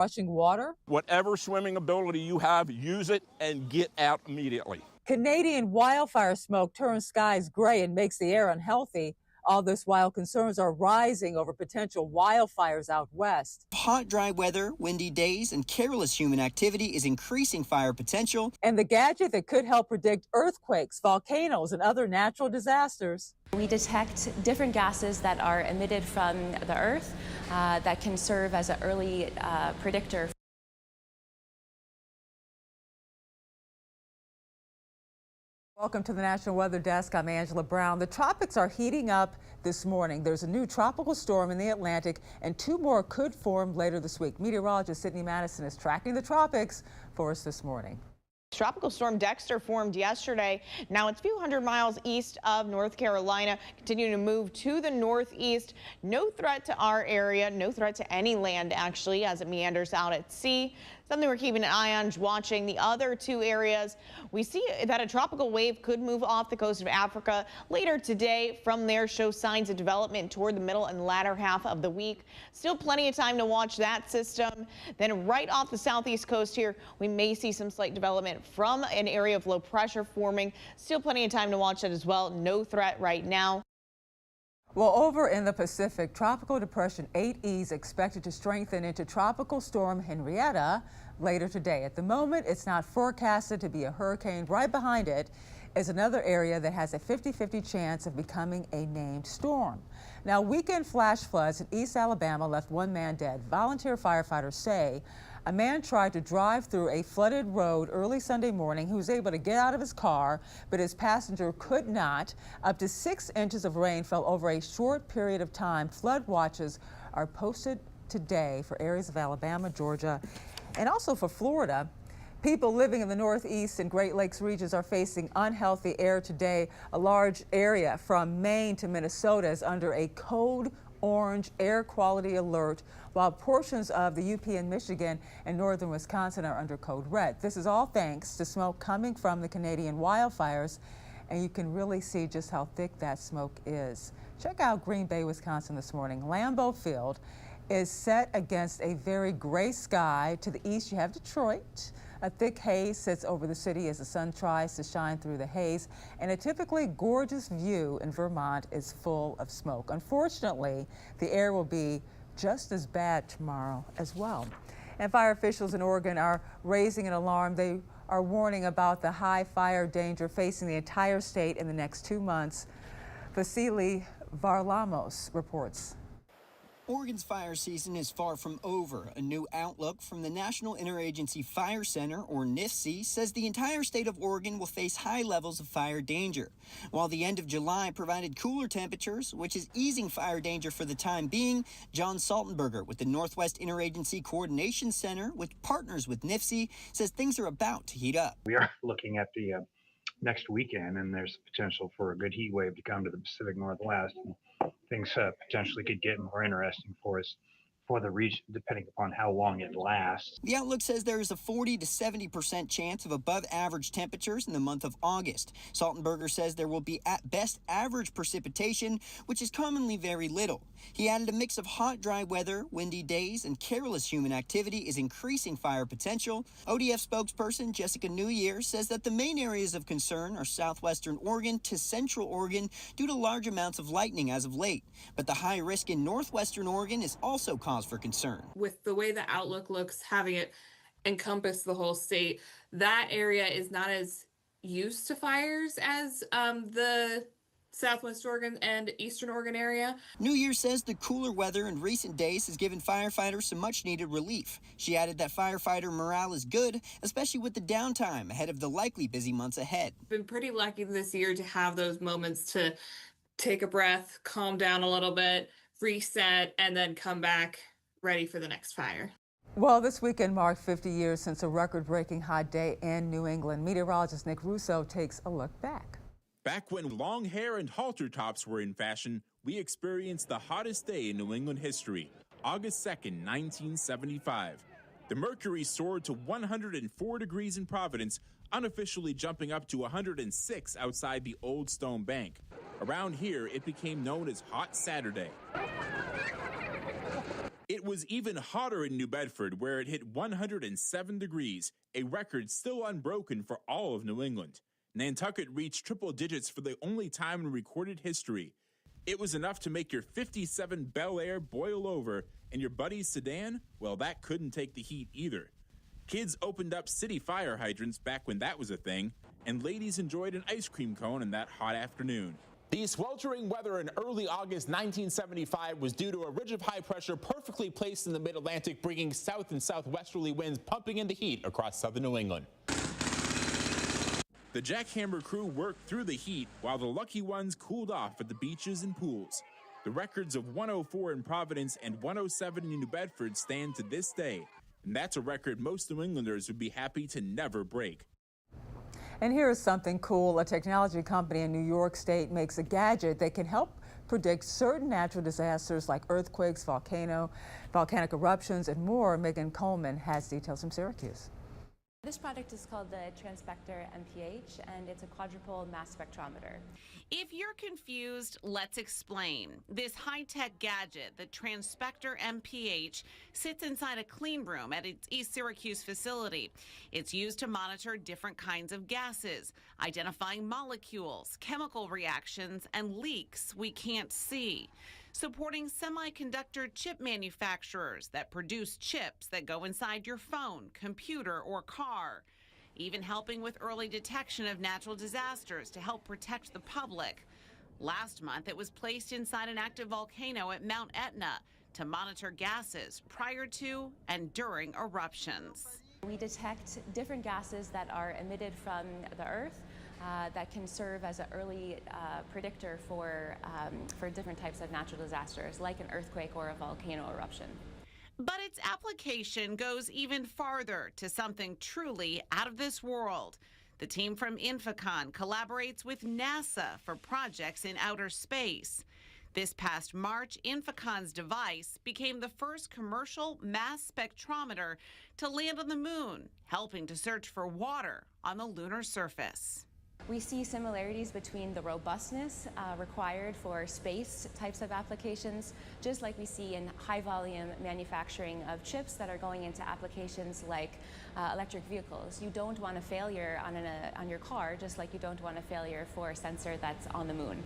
Rushing water? Whatever swimming ability you have, use it and get out immediately. Canadian wildfire smoke turns skies gray and makes the air unhealthy. All this while concerns are rising over potential wildfires out west. Hot, dry weather, windy days, and careless human activity is increasing fire potential. And the gadget that could help predict earthquakes, volcanoes, and other natural disasters. We detect different gases that are emitted from the Earth that can serve as an early predictor. Welcome to the National Weather Desk. I'm Angela Brown. The tropics are heating up this morning. There's a new tropical storm in the Atlantic, and two more could form later this week. Meteorologist Sydney Madison is tracking the tropics for us this morning. Tropical storm Dexter formed yesterday. Now it's a few hundred miles east of North Carolina, continuing to move to the northeast. No threat to our area, no threat to any land actually as it meanders out at sea. Something we're keeping an eye on, watching the other two areas. We see that a tropical wave could move off the coast of Africa later today. From there, show signs of development toward the middle and latter half of the week. Still plenty of time to watch that system. Then right off the southeast coast here, we may see some slight development from an area of low pressure forming. Still plenty of time to watch that as well. No threat right now. Well, over in the Pacific, Tropical Depression 8E is expected to strengthen into Tropical Storm Henrietta later today. At the moment, it's not forecasted to be a hurricane. Right behind it is another area that has a 50-50 chance of becoming a named storm. Now, weekend flash floods in East Alabama left one man dead. Volunteer firefighters say a man tried to drive through a flooded road early Sunday morning. He was able to get out of his car, but his passenger could not. Up to 6 inches of rain fell over a short period of time. Flood watches are posted today for areas of Alabama, Georgia, and also for Florida. People living in the Northeast and Great Lakes regions are facing unhealthy air today. A large area from Maine to Minnesota is under a code orange air quality alert, while portions of the UP in Michigan and northern Wisconsin are under code red. This is all thanks to smoke coming from the Canadian wildfires, and you can really see just how thick that smoke is. Check out Green Bay, Wisconsin this morning. Lambeau Field is set against a very gray sky. To the east, you have Detroit. A thick haze sits over the city as the sun tries to shine through the haze, and a typically gorgeous view in Vermont is full of smoke. Unfortunately, the air will be just as bad tomorrow as well. And fire officials in Oregon are raising an alarm. They are warning about the high fire danger facing the entire state in the next 2 months. Vasily Varlamos reports. Oregon's fire season is far from over. A new outlook from the National Interagency Fire Center, or NIFC, says the entire state of Oregon will face high levels of fire danger. While the end of July provided cooler temperatures, which is easing fire danger for the time being, John Saltenberger with the Northwest Interagency Coordination Center, which partners with NIFC, says things are about to heat up. We are looking at the next weekend, and there's potential for a good heat wave to come to the Pacific Northwest. And things potentially could get more interesting for us for the region, depending upon how long it lasts. The outlook says there is a 40 to 70% chance of above average temperatures in the month of August. Saltenberger says there will be at best average precipitation, which is commonly very little. He added a mix of hot, dry weather, windy days, and careless human activity is increasing fire potential. ODF spokesperson Jessica New Year says that the main areas of concern are southwestern Oregon to central Oregon due to large amounts of lightning as of late. But the high risk in northwestern Oregon is also cause for concern. With the way the outlook looks, having it encompass the whole state, that area is not as used to fires as the Southwest Oregon and Eastern Oregon area. New Year says the cooler weather in recent days has given firefighters some much needed relief. She added that firefighter morale is good, especially with the downtime ahead of the likely busy months ahead. Been pretty lucky this year to have those moments to take a breath, calm down a little bit, reset, and then come back ready for the next fire. Well, this weekend marked 50 years since a record-breaking hot day in New England. Meteorologist Nick Russo takes a look back. Back when long hair and halter tops were in fashion, we experienced the hottest day in New England history, August 2nd, 1975. The mercury soared to 104 degrees in Providence, unofficially jumping up to 106 outside the Old Stone Bank. Around here, it became known as Hot Saturday. It was even hotter in New Bedford, where it hit 107 degrees, a record still unbroken for all of New England. Nantucket reached triple digits for the only time in recorded history. It was enough to make your 57 Bel Air boil over, and your buddy's sedan, well, that couldn't take the heat either. Kids opened up city fire hydrants back when that was a thing, and ladies enjoyed an ice cream cone in that hot afternoon. The sweltering weather in early August 1975 was due to a ridge of high pressure perfectly placed in the mid-Atlantic, bringing south and southwesterly winds pumping in the heat across southern New England. The jackhammer crew worked through the heat while the lucky ones cooled off at the beaches and pools. The records of 104 in Providence and 107 in New Bedford stand to this day, and that's a record most New Englanders would be happy to never break. And here's something cool. A technology company in New York State makes a gadget that can help predict certain natural disasters like earthquakes, volcanic eruptions, and more. Megan Coleman has details from Syracuse. This product is called the Spectrometer MPH, and it's a quadrupole mass spectrometer. If you're confused, let's explain. This high-tech gadget, the Spectrometer MPH, sits inside a clean room at its East Syracuse facility. It's used to monitor different kinds of gases, identifying molecules, chemical reactions, and leaks we can't see. Supporting semiconductor chip manufacturers that produce chips that go inside your phone, computer, or car. Even helping with early detection of natural disasters to help protect the public. Last month, it was placed inside an active volcano at Mount Etna to monitor gases prior to and during eruptions. We detect different gases that are emitted from the Earth that can serve as an early predictor for different types of natural disasters, like an earthquake or a volcano eruption. But its application goes even farther to something truly out of this world. The team from Infocon collaborates with NASA for projects in outer space. This past March, Infocon's device became the first commercial mass spectrometer to land on the moon, helping to search for water on the lunar surface. We see similarities between the robustness required for space types of applications, just like we see in high volume manufacturing of chips that are going into applications like electric vehicles. You don't want a failure on your car, just like you don't want a failure for a sensor that's on the moon.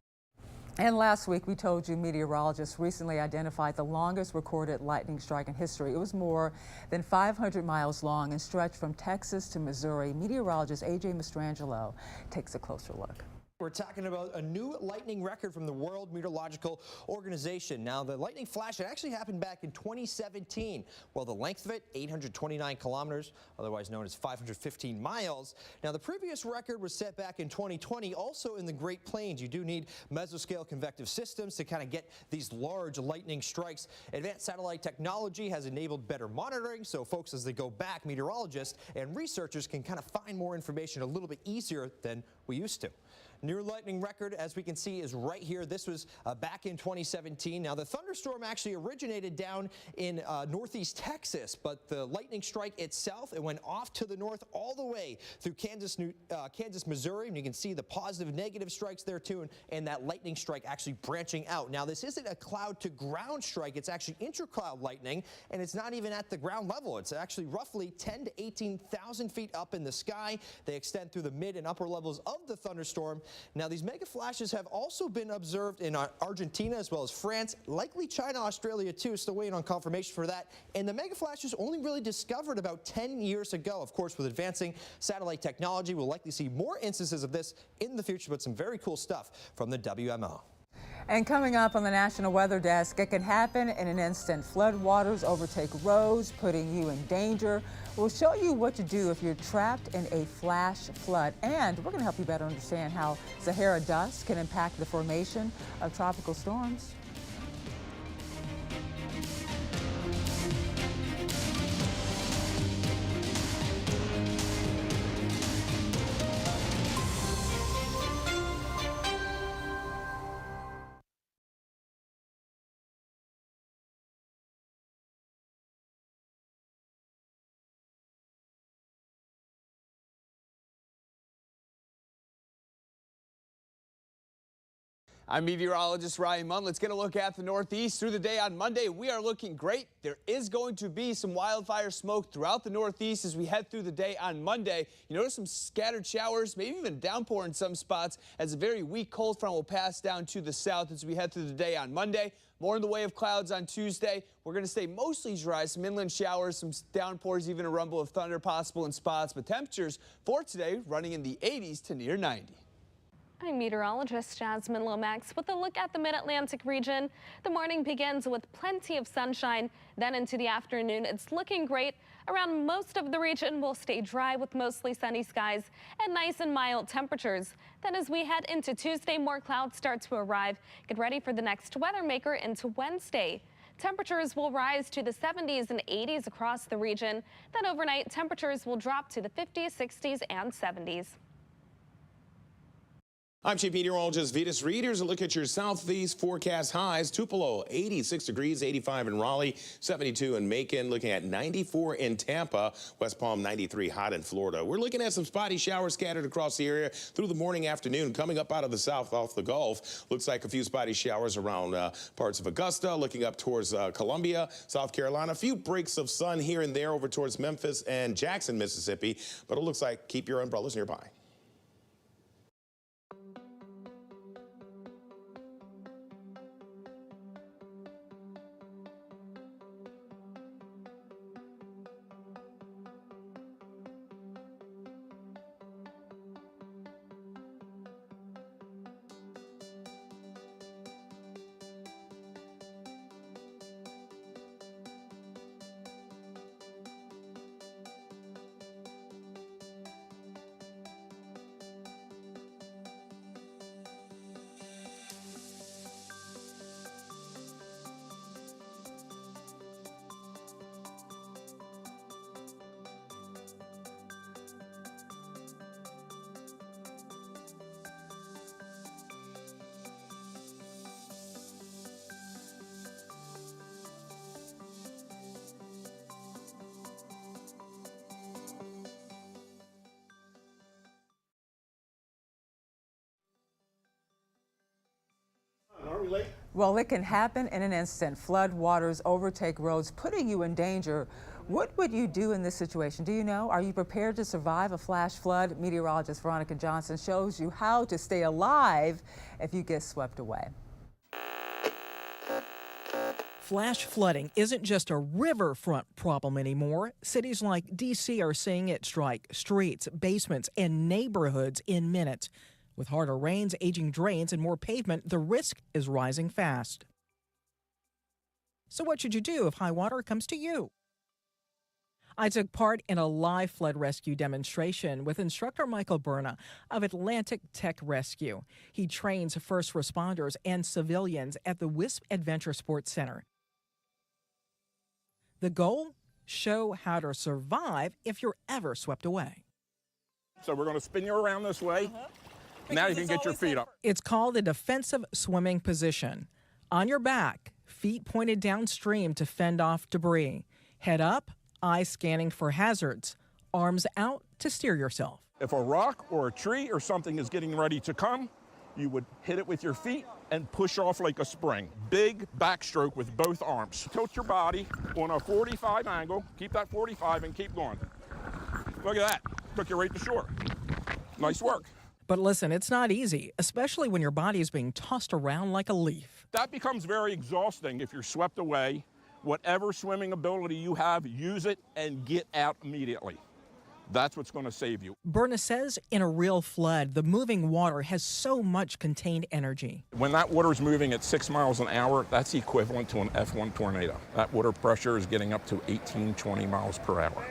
And last week, we told you meteorologists recently identified the longest recorded lightning strike in history. It was more than 500 miles long and stretched from Texas to Missouri. Meteorologist A.J. Mastrangelo takes a closer look. We're talking about a new lightning record from the World Meteorological Organization. Now, the lightning flash, it actually happened back in 2017. Well, the length of it, 829 kilometers, otherwise known as 515 miles. Now, the previous record was set back in 2020, also in the Great Plains. You do need mesoscale convective systems to kind of get these large lightning strikes. Advanced satellite technology has enabled better monitoring, so folks, as they go back, meteorologists and researchers can kind of find more information a little bit easier than we used to. New lightning record, as we can see, is right here. This was back in 2017. Now, the thunderstorm actually originated down in northeast Texas, but the lightning strike itself, it went off to the north all the way through Kansas, Missouri, and you can see the positive, negative strikes there too, and that lightning strike actually branching out. Now, this isn't a cloud-to-ground strike. It's actually intracloud lightning, and it's not even at the ground level. It's actually roughly 10 to 18,000 feet up in the sky. They extend through the mid and upper levels of the thunderstorm. Now, these mega flashes have also been observed in Argentina as well as France, likely China, Australia too, still waiting on confirmation for that. And the mega flashes only really discovered about 10 years ago. Of course, with advancing satellite technology, we'll likely see more instances of this in the future, but some very cool stuff from the WMO. And coming up on the National Weather Desk, it can happen in an instant. Flood waters overtake roads, putting you in danger. We'll show you what to do if you're trapped in a flash flood. And we're going to help you better understand how Saharan dust can impact the formation of tropical storms. I'm meteorologist Ryan Munn. Let's get a look at the Northeast. Through the day on Monday, we are looking great. There is going to be some wildfire smoke throughout the Northeast as we head through the day on Monday. You notice some scattered showers, maybe even a downpour in some spots, as a very weak cold front will pass down to the south as we head through the day on Monday. More in the way of clouds on Tuesday. We're going to stay mostly dry. Some inland showers, some downpours, even a rumble of thunder possible in spots. But temperatures for today running in the 80s to near 90. I'm meteorologist Jasmine Lomax with a look at the mid-Atlantic region. The morning begins with plenty of sunshine. Then into the afternoon, it's looking great. Around most of the region will stay dry with mostly sunny skies and nice and mild temperatures. Then as we head into Tuesday, more clouds start to arrive. Get ready for the next weather maker into Wednesday. Temperatures will rise to the 70s and 80s across the region. Then overnight, temperatures will drop to the 50s, 60s, and 70s. I'm Chief Meteorologist Vitas Reed. Here's a look at your southeast forecast highs. Tupelo, 86 degrees, 85 in Raleigh, 72 in Macon, looking at 94 in Tampa, West Palm 93 hot in Florida. We're looking at some spotty showers scattered across the area through the morning, afternoon, coming up out of the south off the Gulf. Looks like a few spotty showers around parts of Augusta, looking up towards Columbia, South Carolina. A few breaks of sun here and there over towards Memphis and Jackson, Mississippi, but it looks like keep your umbrellas nearby. Well, it can happen in an instant. Flood waters overtake roads, putting you in danger. What would you do in this situation? Do you know? Are you prepared to survive a flash flood? Meteorologist Veronica Johnson shows you how to stay alive if you get swept away. Flash flooding isn't just a riverfront problem anymore. Cities like D.C. are seeing it strike streets, basements, and neighborhoods in minutes. With harder rains, aging drains, and more pavement, the risk is rising fast. So what should you do if high water comes to you? I took part in a live flood rescue demonstration with instructor Michael Berna of Atlantic Tech Rescue. He trains first responders and civilians at the Wisp Adventure Sports Center. The goal? Show how to survive if you're ever swept away. So we're going to spin you around this way. Now you can get your feet up. It's called a defensive swimming position. On your back, feet pointed downstream to fend off debris. Head up, eyes scanning for hazards. Arms out to steer yourself. If a rock or a tree or something is getting ready to come, you would hit it with your feet and push off like a spring. Big backstroke with both arms. Tilt your body on a 45 angle. Keep that 45 and keep going. Look at that. Took you right to shore. Nice work. But listen, it's not easy, especially when your body is being tossed around like a leaf. That becomes very exhausting if you're swept away. Whatever swimming ability you have, use it and get out immediately. That's what's going to save you. Berna says in a real flood, the moving water has so much contained energy. When that water is moving at 6 miles an hour, that's equivalent to an F1 tornado. That water pressure is getting up to 18, 20 miles per hour.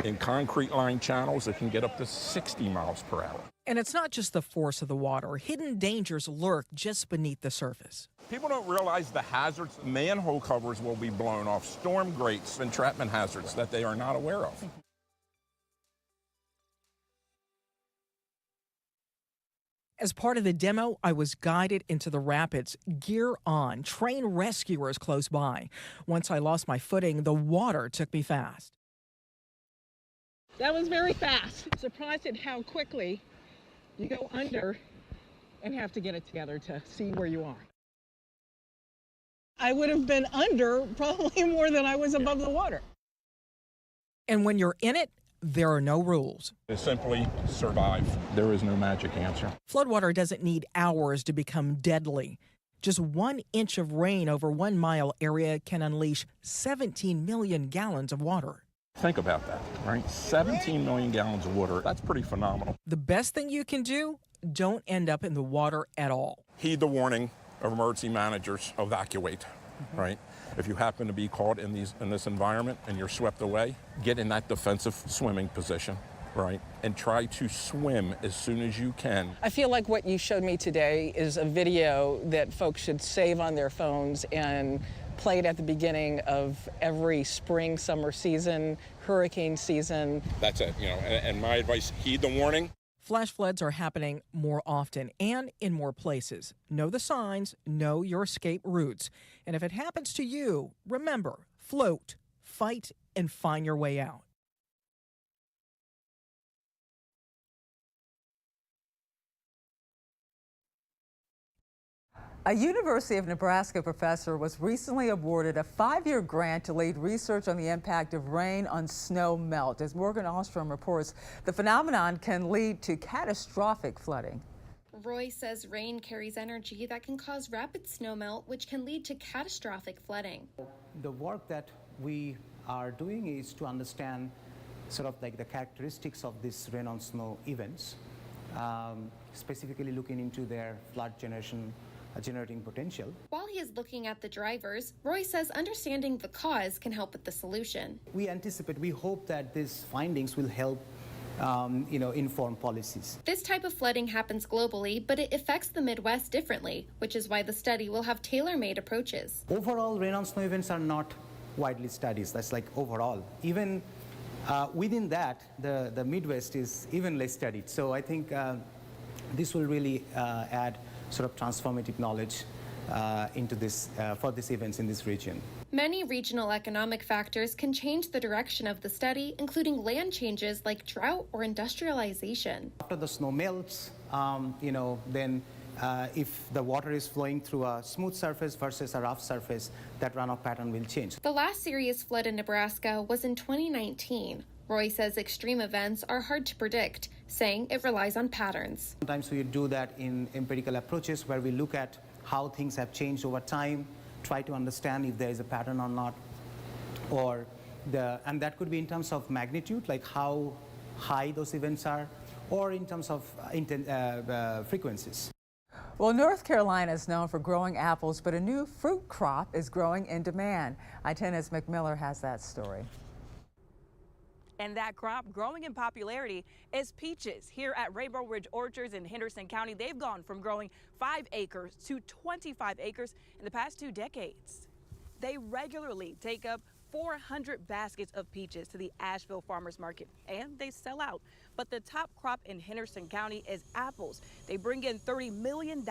In concrete lined channels, it can get up to 60 miles per hour. And it's not just the force of the water. Hidden dangers lurk just beneath the surface. People don't realize the hazards. Manhole covers will be blown off, storm grates, entrapment hazards that they are not aware of. As part of the demo, I was guided into the rapids, gear on, trained rescuers close by. Once I lost my footing, the water took me fast. That was very fast. Surprised at how quickly you go under and have to get it together to see where you are. I would have been under probably more than I was above the water. And when you're in it, there are no rules. Simply survive. There is no magic answer. Floodwater doesn't need hours to become deadly. Just 1 inch of rain over 1 mile area can unleash 17 million gallons of water. Think about that, right? 17 million gallons of water. That's pretty phenomenal. The best thing you can do, don't end up in the water at all. Heed the warning of emergency managers, evacuate, right? If you happen to be caught in this environment and you're swept away, get in that defensive swimming position, right? And try to swim as soon as you can. I feel like what you showed me today is a video that folks should save on their phones and play it at the beginning of every spring, summer season, hurricane season. That's it, and my advice, heed the warning. Flash floods are happening more often and in more places. Know the signs, know your escape routes. And if it happens to you, remember, float, fight, and find your way out. A University of Nebraska professor was recently awarded a 5-year grant to lead research on the impact of rain on snow melt. As Morgan Ostrom reports, the phenomenon can lead to catastrophic flooding. Roy says rain carries energy that can cause rapid snowmelt, which can lead to catastrophic flooding. The work that we are doing is to understand sort of like the characteristics of these rain on snow events, specifically looking into their flood generating potential. While he is looking at the drivers, Roy says understanding the cause can help with the solution. We hope that these findings will help inform policies. This type of flooding happens globally, but it affects the Midwest differently, which is why the study will have tailor-made approaches. Overall, rain on snow events are not widely studied. That's like overall. Even within that, the Midwest is even less studied. So I think this will really add sort of transformative knowledge into this for these events in this region. Many regional economic factors can change the direction of the study, including land changes like drought or industrialization. After the snow melts, then if the water is flowing through a smooth surface versus a rough surface, that runoff pattern will change. The last serious flood in Nebraska was in 2019. Roy says extreme events are hard to predict, saying it relies on patterns. Sometimes we do that in empirical approaches where we look at how things have changed over time, try to understand if there is a pattern or not, and that could be in terms of magnitude, like how high those events are, or in terms of frequencies. Well, North Carolina is known for growing apples, but a new fruit crop is growing in demand. I-10's McMillan has that story. And that crop growing in popularity is peaches. Here at Rainbow Ridge Orchards in Henderson County, they've gone from growing 5 acres to 25 acres in the past 2 decades. They regularly take up 400 baskets of peaches to the Asheville Farmers Market, and they sell out. But the top crop in Henderson County is apples. They bring in $30 million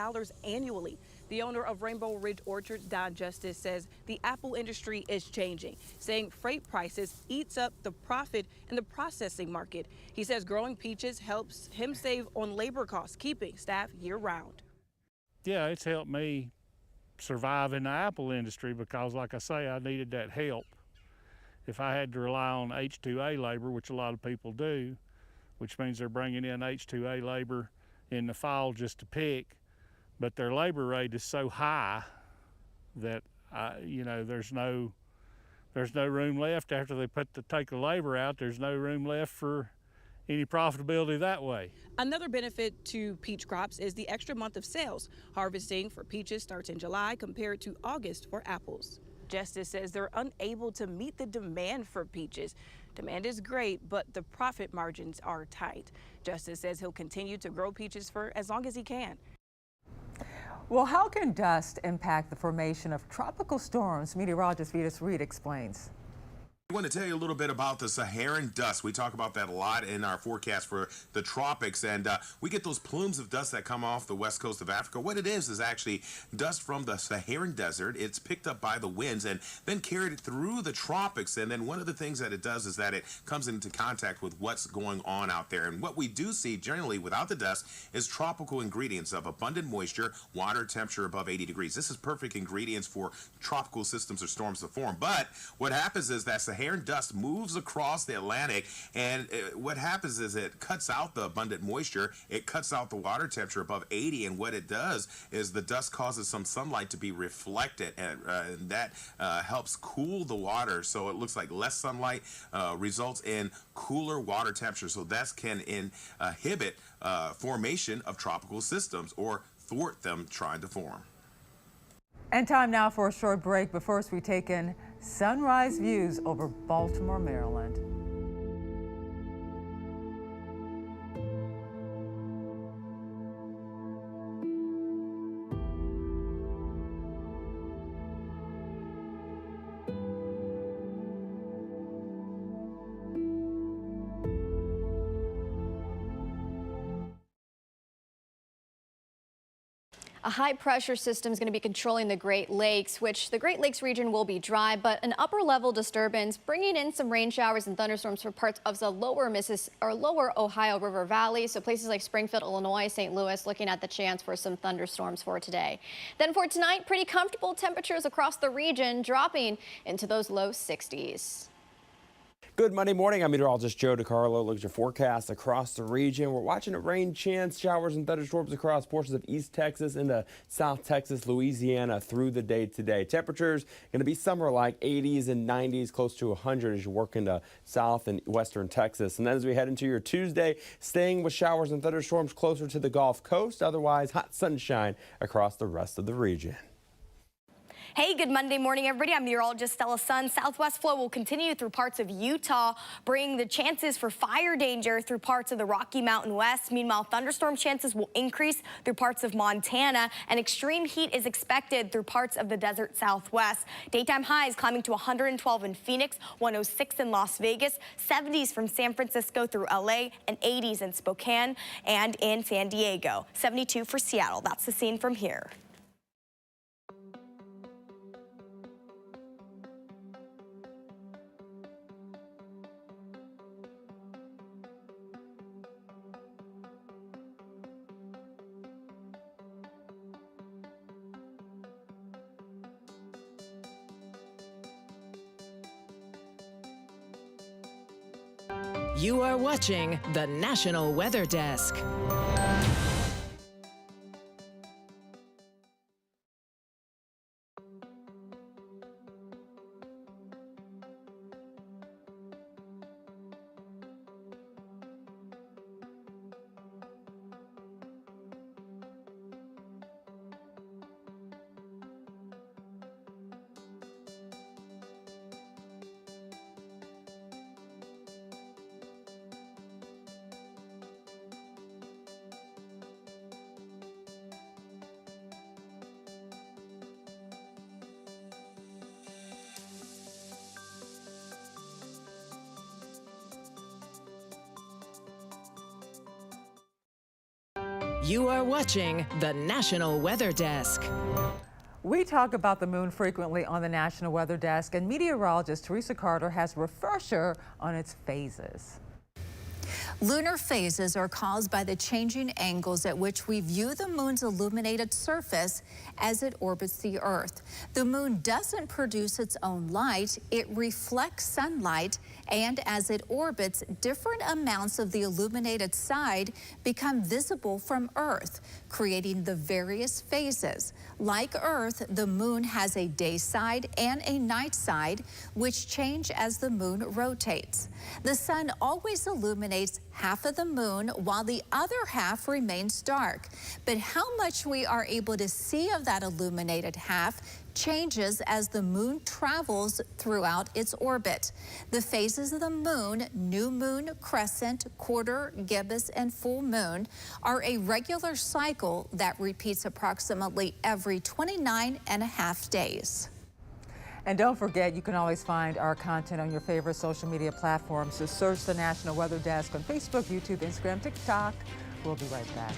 annually. The owner of Rainbow Ridge Orchards, Don Justice, says the apple industry is changing, saying freight prices eats up the profit in the processing market. He says growing peaches helps him save on labor costs, keeping staff year-round. Yeah, it's helped me survive in the apple industry because, like I say, I needed that help. If I had to rely on H2A labor, which a lot of people do, which means they're bringing in H2A labor in the fall just to pick, but their labor rate is so high that there's no room left after they take the labor out. There's no room left for any profitability that way. Another benefit to peach crops is the extra month of sales. Harvesting for peaches starts in July compared to August for apples. Justice says they're unable to meet the demand for peaches. Demand is great, but the profit margins are tight. Justice says he'll continue to grow peaches for as long as he can. Well, how can dust impact the formation of tropical storms? Meteorologist Vitas Reed explains. I want to tell you a little bit about the Saharan dust. We talk about that a lot in our forecast for the tropics, and we get those plumes of dust that come off the west coast of Africa. What it is actually dust from the Saharan desert. It's picked up by the winds and then carried through the tropics, and then one of the things that it does is that it comes into contact with what's going on out there. And what we do see generally without the dust is tropical ingredients of abundant moisture, water temperature above 80 degrees. This is perfect ingredients for tropical systems or storms to form. But what happens is that Saharan dust moves across the Atlantic, and what happens is it cuts out the abundant moisture, it cuts out the water temperature above 80, and what it does is the dust causes some sunlight to be reflected, and that helps cool the water, so it looks like less sunlight results in cooler water temperature, so that can inhibit formation of tropical systems or thwart them trying to form. And time now for a short break, but first we take in sunrise views over Baltimore, Maryland. A high-pressure system is going to be controlling the Great Lakes, which the Great Lakes region will be dry, but an upper-level disturbance bringing in some rain showers and thunderstorms for parts of the lower Ohio River Valley. So places like Springfield, Illinois, St. Louis, looking at the chance for some thunderstorms for today. Then for tonight, pretty comfortable temperatures across the region, dropping into those low 60s. Good Monday morning. I'm meteorologist Joe DiCarlo. Look at your forecast across the region. We're watching a rain chance, showers and thunderstorms across portions of East Texas into South Texas, Louisiana through the day today. Temperatures going to be summer-like, 80s and 90s, close to 100 as you work into South and Western Texas. And then as we head into your Tuesday, staying with showers and thunderstorms closer to the Gulf Coast. Otherwise, hot sunshine across the rest of the region. Hey, good Monday morning, everybody. I'm meteorologist Stella Sun. Southwest flow will continue through parts of Utah, bringing the chances for fire danger through parts of the Rocky Mountain West. Meanwhile, thunderstorm chances will increase through parts of Montana, and extreme heat is expected through parts of the desert Southwest. Daytime highs climbing to 112 in Phoenix, 106 in Las Vegas, 70s from San Francisco through LA, and 80s in Spokane and in San Diego. 72 for Seattle. That's the scene from here. You are watching the National Weather Desk. You are watching the National Weather Desk. We talk about the moon frequently on the National Weather Desk, and meteorologist Teresa Carter has a refresher on its phases. Lunar phases are caused by the changing angles at which we view the moon's illuminated surface as it orbits the Earth. The moon doesn't produce its own light, it reflects sunlight, and as it orbits, different amounts of the illuminated side become visible from Earth, creating the various phases. Like Earth, the moon has a day side and a night side, which change as the moon rotates. The sun always illuminates half of the moon while the other half remains dark. But how much we are able to see of that illuminated half changes as the moon travels throughout its orbit. The phases of the moon, new moon, crescent, quarter, gibbous, and full moon, are a regular cycle that repeats approximately every 29 and a half days. And don't forget, you can always find our content on your favorite social media platforms. So search the National Weather Desk on Facebook, YouTube, Instagram, TikTok. We'll be right back.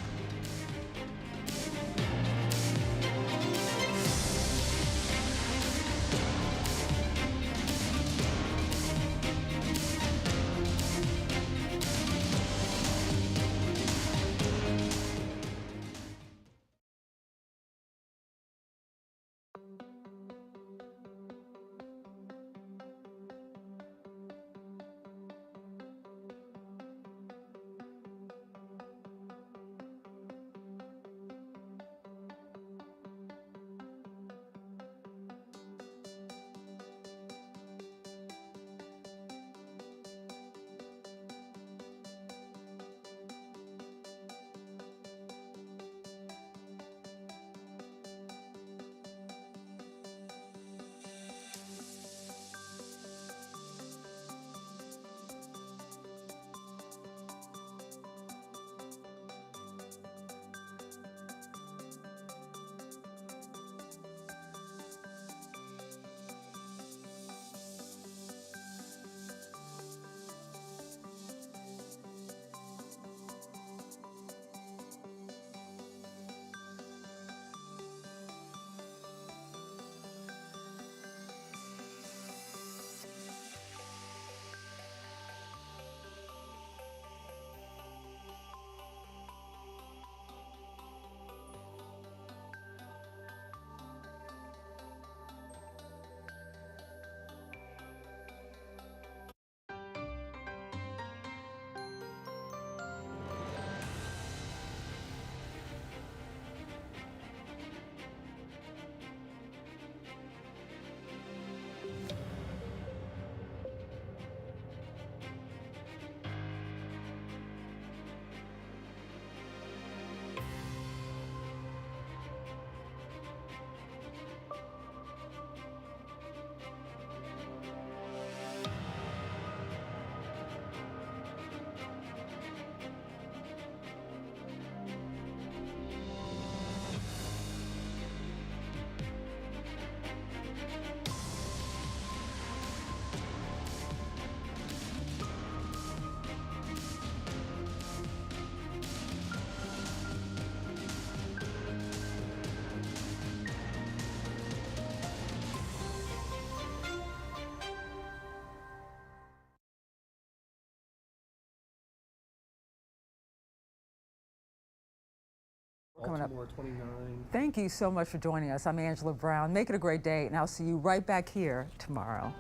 Coming up. 29. Thank you so much for joining us. I'm Angela Brown. Make it a great day, and I'll see you right back here tomorrow.